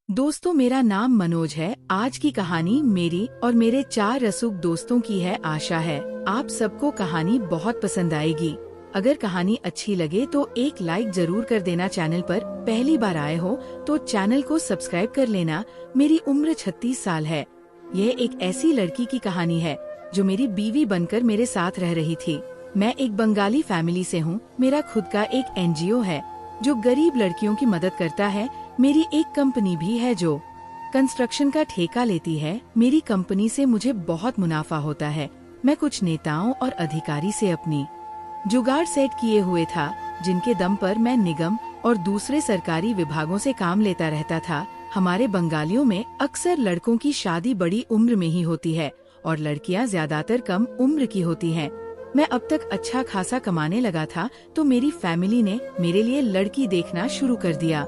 दोस्तों, मेरा नाम मनोज है। आज की कहानी मेरी और मेरे 4 रसूख दोस्तों की है। आशा है आप सबको कहानी बहुत पसंद आएगी। अगर कहानी अच्छी लगे तो एक लाइक जरूर कर देना। चैनल पर पहली बार आए हो तो चैनल को सब्सक्राइब कर लेना। मेरी उम्र 36 साल है। यह एक ऐसी लड़की की कहानी है जो मेरी बीवी बनकर मेरे साथ रह रही थी। मैं एक बंगाली फैमिली से हूँ। मेरा खुद का एक एनजीओ है जो गरीब लड़कियों की मदद करता है। मेरी एक कंपनी भी है जो कंस्ट्रक्शन का ठेका लेती है। मेरी कंपनी से मुझे बहुत मुनाफा होता है। मैं कुछ नेताओं और अधिकारी से अपनी जुगाड़ सेट किए हुए था, जिनके दम पर मैं निगम और दूसरे सरकारी विभागों से काम लेता रहता था। हमारे बंगालियों में अक्सर लड़कों की शादी बड़ी उम्र में ही होती है और लड़कियां ज्यादातर कम उम्र की होती हैं। मैं अब तक अच्छा खासा कमाने लगा था तो मेरी फैमिली ने मेरे लिए लड़की देखना शुरू कर दिया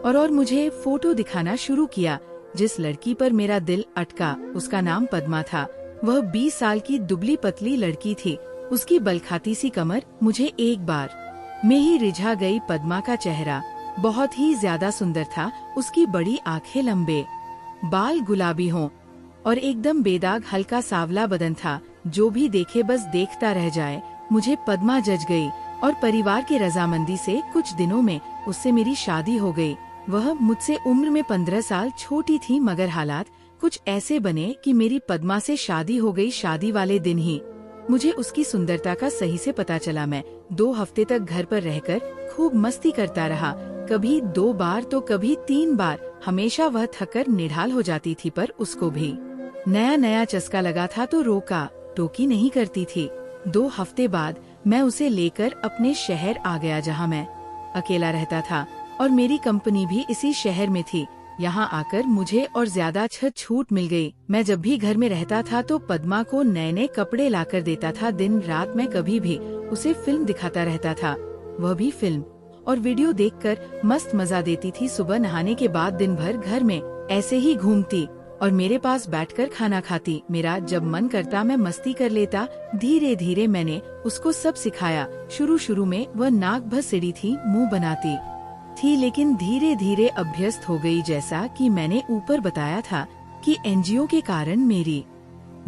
और मुझे फोटो दिखाना शुरू किया। जिस लड़की पर मेरा दिल अटका उसका नाम पद्मा था। वह 20 साल की दुबली पतली लड़की थी। उसकी बलखाती सी कमर मुझे एक बार में ही रिझा गई। पद्मा का चेहरा बहुत ही ज्यादा सुंदर था। उसकी बड़ी आंखें, लंबे बाल गुलाबी हों और एकदम बेदाग हल्का सांवला बदन था। जो भी देखे बस देखता रह जाए। मुझे पद्मा जच गई और परिवार की रजामंदी से कुछ दिनों में उससे मेरी शादी हो गई। वह मुझसे उम्र में 15 साल छोटी थी, मगर हालात कुछ ऐसे बने कि मेरी पद्मा से शादी हो गई। शादी वाले दिन ही मुझे उसकी सुंदरता का सही से पता चला। मैं 2 हफ्ते तक घर पर रहकर खूब मस्ती करता रहा। कभी 2 बार तो कभी 3 बार। हमेशा वह थककर निढाल हो जाती थी, पर उसको भी नया नया चस्का लगा था तो रोका टोकी नहीं करती थी। 2 हफ्ते बाद मैं उसे लेकर अपने शहर आ गया, जहाँ मैं अकेला रहता था और मेरी कंपनी भी इसी शहर में थी। यहाँ आकर मुझे और ज्यादा छूट मिल गई। मैं जब भी घर में रहता था तो पद्मा को नए नए कपड़े लाकर देता था। दिन रात मैं कभी भी उसे फिल्म दिखाता रहता था। वह भी फिल्म और वीडियो देखकर मस्त मजा देती थी। सुबह नहाने के बाद दिन भर घर में ऐसे ही घूमती और मेरे पास बैठकर खाना खाती। मेरा जब मन करता मैं मस्ती कर लेता। धीरे धीरे मैंने उसको सब सिखाया। शुरू में वह नाक भर सिड़ी थी, मुंह बनाती थी, लेकिन धीरे धीरे अभ्यस्त हो गई। जैसा कि मैंने ऊपर बताया था कि एनजीओ के कारण मेरी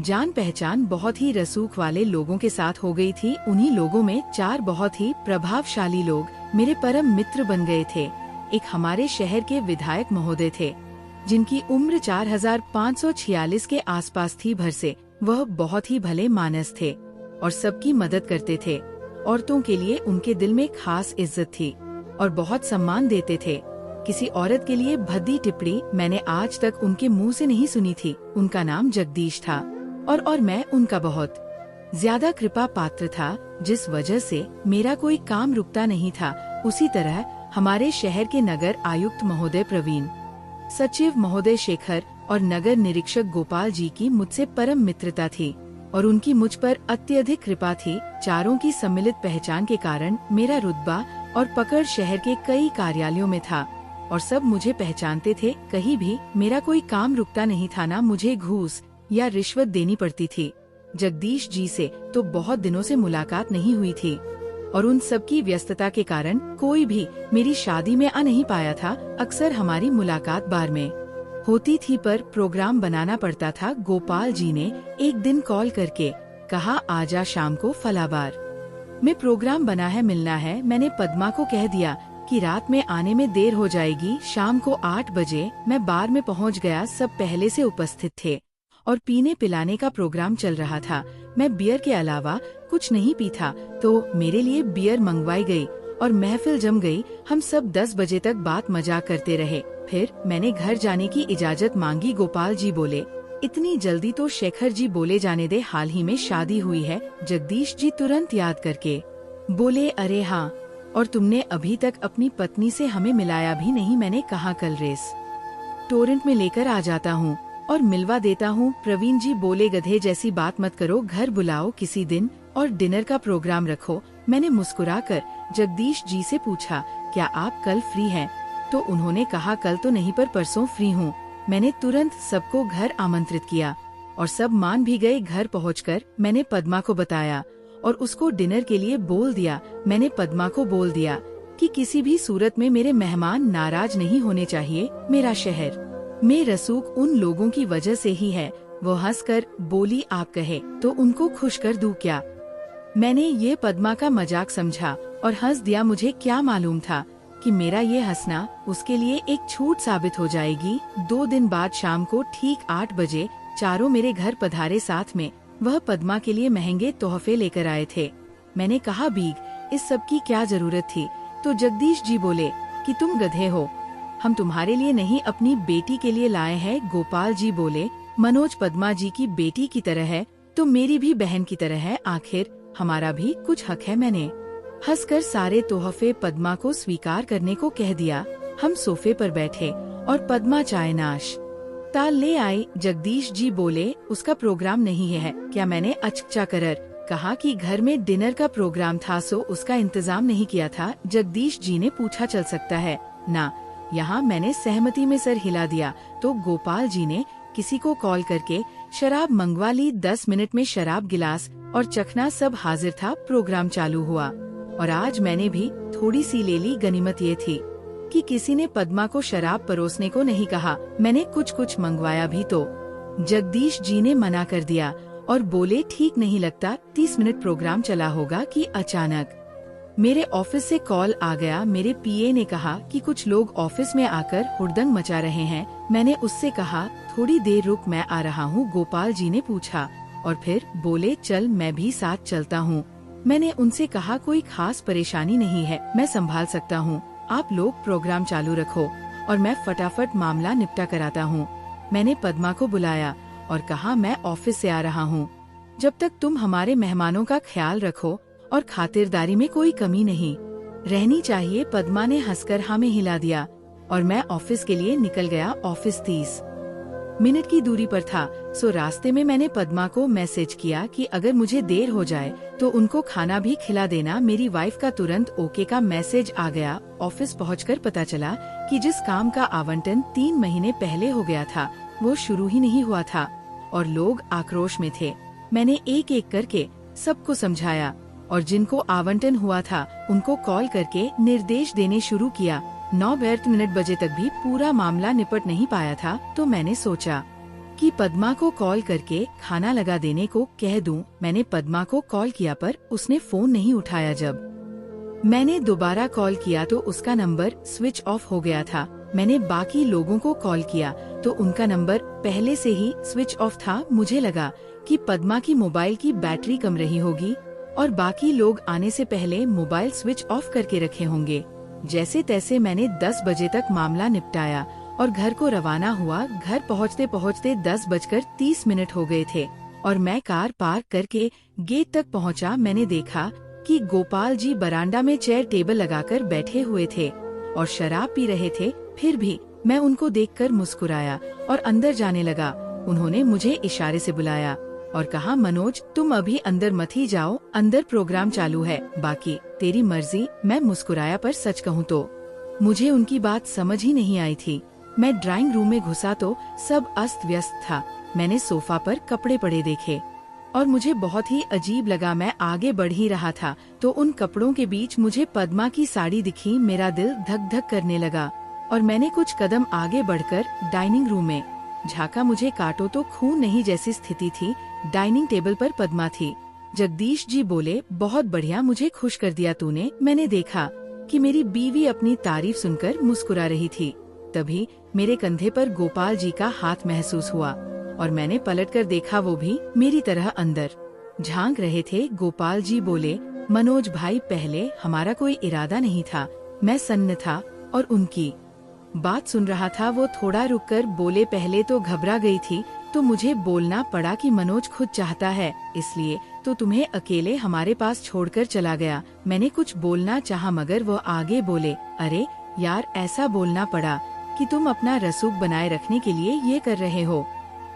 जान पहचान बहुत ही रसूख वाले लोगों के साथ हो गई थी। उन्हीं लोगों में 4 बहुत ही प्रभावशाली लोग मेरे परम मित्र बन गए थे। एक हमारे शहर के विधायक महोदय थे, जिनकी उम्र 4546 के आसपास थी। भर से वह बहुत ही भले मानस थे और सबकी मदद करते थे। औरतों के लिए उनके दिल में खास इज्जत थी और बहुत सम्मान देते थे। किसी औरत के लिए भद्दी टिप्पणी मैंने आज तक उनके मुंह से नहीं सुनी थी। उनका नाम जगदीश था और मैं उनका बहुत ज्यादा कृपा पात्र था, जिस वजह से मेरा कोई काम रुकता नहीं था। उसी तरह हमारे शहर के नगर आयुक्त महोदय प्रवीण, सचिव महोदय शेखर और नगर निरीक्षक गोपाल जी की मुझसे परम मित्रता थी और उनकी मुझ पर अत्यधिक कृपा थी। चारों की सम्मिलित पहचान के कारण मेरा रुतबा और पकड़ शहर के कई कार्यालयों में था और सब मुझे पहचानते थे। कहीं भी मेरा कोई काम रुकता नहीं था। ना मुझे घूस या रिश्वत देनी पड़ती थी। जगदीश जी से तो बहुत दिनों से मुलाकात नहीं हुई थी और उन सब की व्यस्तता के कारण कोई भी मेरी शादी में आ नहीं पाया था। अक्सर हमारी मुलाकात बार में होती थी, पर प्रोग्राम बनाना पड़ता था। गोपाल जी ने एक दिन कॉल करके कहा, आजा शाम को फलाबार में प्रोग्राम बना है, मिलना है। मैंने पद्मा को कह दिया कि रात में आने में देर हो जाएगी। शाम को 8 बजे मैं बार में पहुंच गया। सब पहले से उपस्थित थे और पीने पिलाने का प्रोग्राम चल रहा था। मैं बियर के अलावा कुछ नहीं पीता, तो मेरे लिए बियर मंगवाई गई और महफिल जम गई। हम सब 10 बजे तक बात मजाक करते रहे। फिर मैंने घर जाने की इजाजत मांगी। गोपाल जी बोले, इतनी जल्दी तो? शेखर जी बोले, जाने दे, हाल ही में शादी हुई है। जगदीश जी तुरंत याद करके बोले, अरे हाँ, और तुमने अभी तक अपनी पत्नी से हमें मिलाया भी नहीं। मैंने कहा, कल रेस टोरेंट में लेकर आ जाता हूँ और मिलवा देता हूँ। प्रवीण जी बोले, गधे जैसी बात मत करो, घर बुलाओ किसी दिन और डिनर का प्रोग्राम रखो। मैंने मुस्कुराकर जगदीश जी से पूछा, क्या आप कल फ्री हैं? तो उन्होंने कहा, कल तो नहीं पर परसों फ्री हूँ। मैंने तुरंत सबको घर आमंत्रित किया और सब मान भी गए। घर पहुंचकर मैंने पद्मा को बताया और उसको डिनर के लिए बोल दिया। मैंने पद्मा को बोल दिया कि किसी भी सूरत में मेरे मेहमान नाराज नहीं होने चाहिए। मेरा शहर मैं रसूख उन लोगों की वजह से ही है। वो हंसकर बोली, आप कहे तो उनको खुश कर दूं क्या? मैंने ये पद्मा का मजाक समझा और हंस दिया। मुझे क्या मालूम था कि मेरा ये हंसना उसके लिए एक छूट साबित हो जाएगी। 2 दिन बाद शाम को ठीक 8 बजे चारों मेरे घर पधारे। साथ में वह पद्मा के लिए महंगे तोहफे लेकर आए थे। मैंने कहा, बीग, इस सब की क्या जरूरत थी? तो जगदीश जी बोले कि तुम गधे हो, हम तुम्हारे लिए नहीं अपनी बेटी के लिए लाए हैं। गोपाल जी बोले, मनोज पद्मा जी की बेटी की तरह है तो मेरी भी बहन की तरह है, आखिर हमारा भी कुछ हक है। मैंने हंसकर सारे तोहफे पद्मा को स्वीकार करने को कह दिया। हम सोफे पर बैठे और पद्मा चाय नाश्ता ले आई। जगदीश जी बोले, उसका प्रोग्राम नहीं है क्या? मैंने अचकचा कर कहा कि घर में डिनर का प्रोग्राम था, सो उसका इंतजाम नहीं किया था। जगदीश जी ने पूछा, चल सकता है ना यहाँ? मैंने सहमति में सर हिला दिया। तो गोपाल जी ने किसी को कॉल करके शराब मंगवा ली। 10 मिनट में शराब, गिलास और चखना सब हाजिर था। प्रोग्राम चालू हुआ और आज मैंने भी थोड़ी सी ले ली। गनीमत ये थी कि किसी ने पद्मा को शराब परोसने को नहीं कहा। मैंने कुछ मंगवाया भी तो जगदीश जी ने मना कर दिया और बोले, ठीक नहीं लगता। 30 मिनट प्रोग्राम चला होगा कि अचानक मेरे ऑफिस से कॉल आ गया। मेरे पीए ने कहा कि कुछ लोग ऑफिस में आकर हुड़दंग मचा रहे हैं। मैंने उससे कहा, थोड़ी देर रुक, मैं आ रहा हूँ। गोपाल जी ने पूछा और फिर बोले, चल मैं भी साथ चलता हूँ। मैंने उनसे कहा, कोई खास परेशानी नहीं है, मैं संभाल सकता हूँ। आप लोग प्रोग्राम चालू रखो और मैं फटाफट मामला निपटा कराता हूँ। मैंने पद्मा को बुलाया और कहा, मैं ऑफिस से आ रहा हूँ, जब तक तुम हमारे मेहमानों का ख्याल रखो और खातिरदारी में कोई कमी नहीं रहनी चाहिए। पद्मा ने हंसकर हाँ में हिला दिया और मैं ऑफिस के लिए निकल गया। ऑफिस 30 मिनट की दूरी पर था, सो रास्ते में मैंने पद्मा को मैसेज किया कि अगर मुझे देर हो जाए तो उनको खाना भी खिला देना। मेरी वाइफ का तुरंत ओके का मैसेज आ गया। ऑफिस पहुंचकर पता चला कि जिस काम का आवंटन 3 महीने पहले हो गया था वो शुरू ही नहीं हुआ था और लोग आक्रोश में थे। मैंने एक एक करके सबको समझाया और जिनको आवंटन हुआ था उनको कॉल करके निर्देश देने शुरू किया। 9:02 बजे तक भी पूरा मामला निपट नहीं पाया था तो मैंने सोचा कि पद्मा को कॉल करके खाना लगा देने को कह दूं। मैंने पद्मा को कॉल किया पर उसने फोन नहीं उठाया। जब मैंने दोबारा कॉल किया तो उसका नंबर स्विच ऑफ हो गया था। मैंने बाकी लोगों को कॉल किया तो उनका नंबर पहले से ही स्विच ऑफ था। मुझे लगा कि पद्मा की मोबाइल की बैटरी कम रही होगी और बाकी लोग आने से पहले मोबाइल स्विच ऑफ करके रखे होंगे। जैसे तैसे मैंने 10 बजे तक मामला निपटाया और घर को रवाना हुआ। घर पहुंचते पहुंचते 10:30 हो गए थे और मैं कार पार्क करके गेट तक पहुंचा। मैंने देखा कि गोपाल जी बरामदा में चेयर टेबल लगाकर बैठे हुए थे और शराब पी रहे थे। फिर भी मैं उनको देखकर मुस्कुराया और अंदर जाने लगा। उन्होंने मुझे इशारे से बुलाया और कहा, मनोज तुम अभी अंदर मत ही जाओ, अंदर प्रोग्राम चालू है, बाकी तेरी मर्जी। मैं मुस्कुराया पर सच कहूँ तो मुझे उनकी बात समझ ही नहीं आई थी। मैं ड्राइंग रूम में घुसा तो सब अस्त व्यस्त था। मैंने सोफा पर कपड़े पड़े देखे और मुझे बहुत ही अजीब लगा। मैं आगे बढ़ ही रहा था तो उन कपड़ों के बीच मुझे पद्मा की साड़ी दिखी। मेरा दिल धक धक करने लगा और मैंने कुछ कदम आगे बढ़कर डाइनिंग रूम में झाँका। मुझे काटो तो खून नहीं जैसी स्थिति थी। डाइनिंग टेबल पर पद्मा थी। जगदीश जी बोले, बहुत बढ़िया, मुझे खुश कर दिया तूने। मैंने देखा कि मेरी बीवी अपनी तारीफ सुनकर मुस्कुरा रही थी। तभी मेरे कंधे पर गोपाल जी का हाथ महसूस हुआ और मैंने पलटकर देखा, वो भी मेरी तरह अंदर झांक रहे थे। गोपाल जी बोले, मनोज भाई, पहले हमारा कोई इरादा नहीं था, मैं सन्न था और उनकी बात सुन रहा था। वो थोड़ा रुककर बोले, पहले तो घबरा गई थी तो मुझे बोलना पड़ा कि मनोज खुद चाहता है, इसलिए तो तुम्हें अकेले हमारे पास छोड़कर चला गया। मैंने कुछ बोलना चाहा मगर वो आगे बोले, अरे यार, ऐसा बोलना पड़ा कि तुम अपना रसूख बनाए रखने के लिए ये कर रहे हो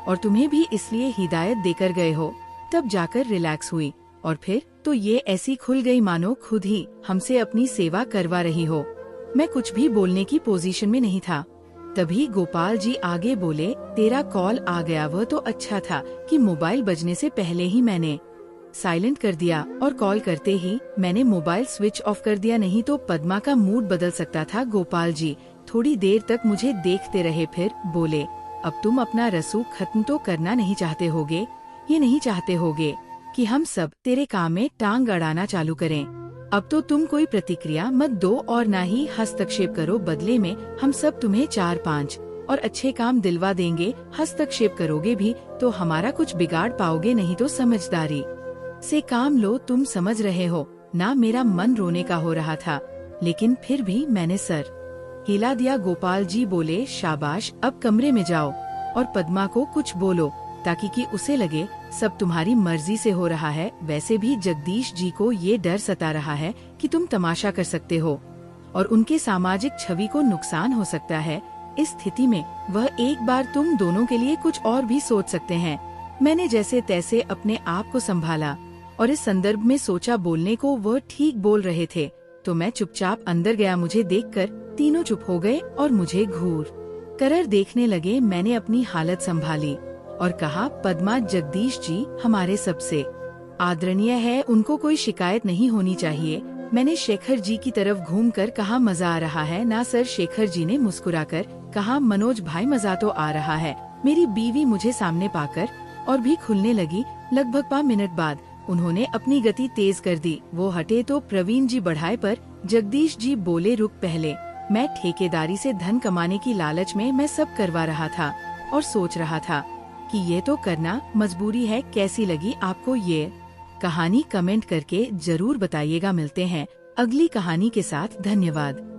और तुम्हें भी इसलिए हिदायत देकर गए हो। तब जाकर रिलैक्स हुई और फिर तो ये ऐसी खुल गई मानो खुद ही हमसे अपनी सेवा करवा रही हो। मैं कुछ भी बोलने की पोजीशन में नहीं था। तभी गोपाल जी आगे बोले, तेरा कॉल आ गया, वह तो अच्छा था कि मोबाइल बजने से पहले ही मैंने साइलेंट कर दिया और कॉल करते ही मैंने मोबाइल स्विच ऑफ कर दिया, नहीं तो पद्मा का मूड बदल सकता था। गोपाल जी थोड़ी देर तक मुझे देखते रहे, फिर बोले, अब तुम अपना रसूख खत्म तो करना नहीं चाहते होगे? ये नहीं चाहते होगे कि हम सब तेरे काम में टांग अड़ाना चालू करें? अब तो तुम कोई प्रतिक्रिया मत दो और ना ही हस्तक्षेप करो, बदले में हम सब तुम्हें 4-5 और अच्छे काम दिलवा देंगे। हस्तक्षेप करोगे भी तो हमारा कुछ बिगाड़ पाओगे नहीं, तो समझदारी से काम लो। तुम समझ रहे हो ना? मेरा मन रोने का हो रहा था, लेकिन फिर भी मैंने सर हिला दिया। गोपाल जी बोले, शाबाश, अब कमरे में जाओ और पद्मा को कुछ बोलो, ताकि कि उसे लगे सब तुम्हारी मर्जी से हो रहा है। वैसे भी जगदीश जी को ये डर सता रहा है कि तुम तमाशा कर सकते हो और उनके सामाजिक छवि को नुकसान हो सकता है। इस स्थिति में वह एक बार तुम दोनों के लिए कुछ और भी सोच सकते हैं। मैंने जैसे तैसे अपने आप को संभाला और इस संदर्भ में सोचा बोलने को। वह ठीक बोल रहे थे तो मैं चुपचाप अंदर गया। मुझे देखकर तीनों चुप हो गए और मुझे घूर कर देखने लगे। मैंने अपनी हालत संभाली और कहा, पद्मा, जगदीश जी हमारे सबसे आदरणीय है, उनको कोई शिकायत नहीं होनी चाहिए। मैंने शेखर जी की तरफ घूमकर कहा, मजा आ रहा है ना सर? शेखर जी ने मुस्कुराकर कहा, मनोज भाई, मजा तो आ रहा है। मेरी बीवी मुझे सामने पाकर और भी खुलने लगी। लगभग 5 मिनट बाद उन्होंने अपनी गति तेज कर दी। वो हटे तो प्रवीण जी बढ़ाए, पर जगदीश जी बोले, रुक पहले। मैं ठेकेदारी से धन कमाने की लालच में मैं सब करवा रहा था और सोच रहा था कि ये तो करना मजबूरी है। कैसी लगी आपको ये कहानी? कमेंट करके जरूर बताइएगा। मिलते हैं अगली कहानी के साथ। धन्यवाद।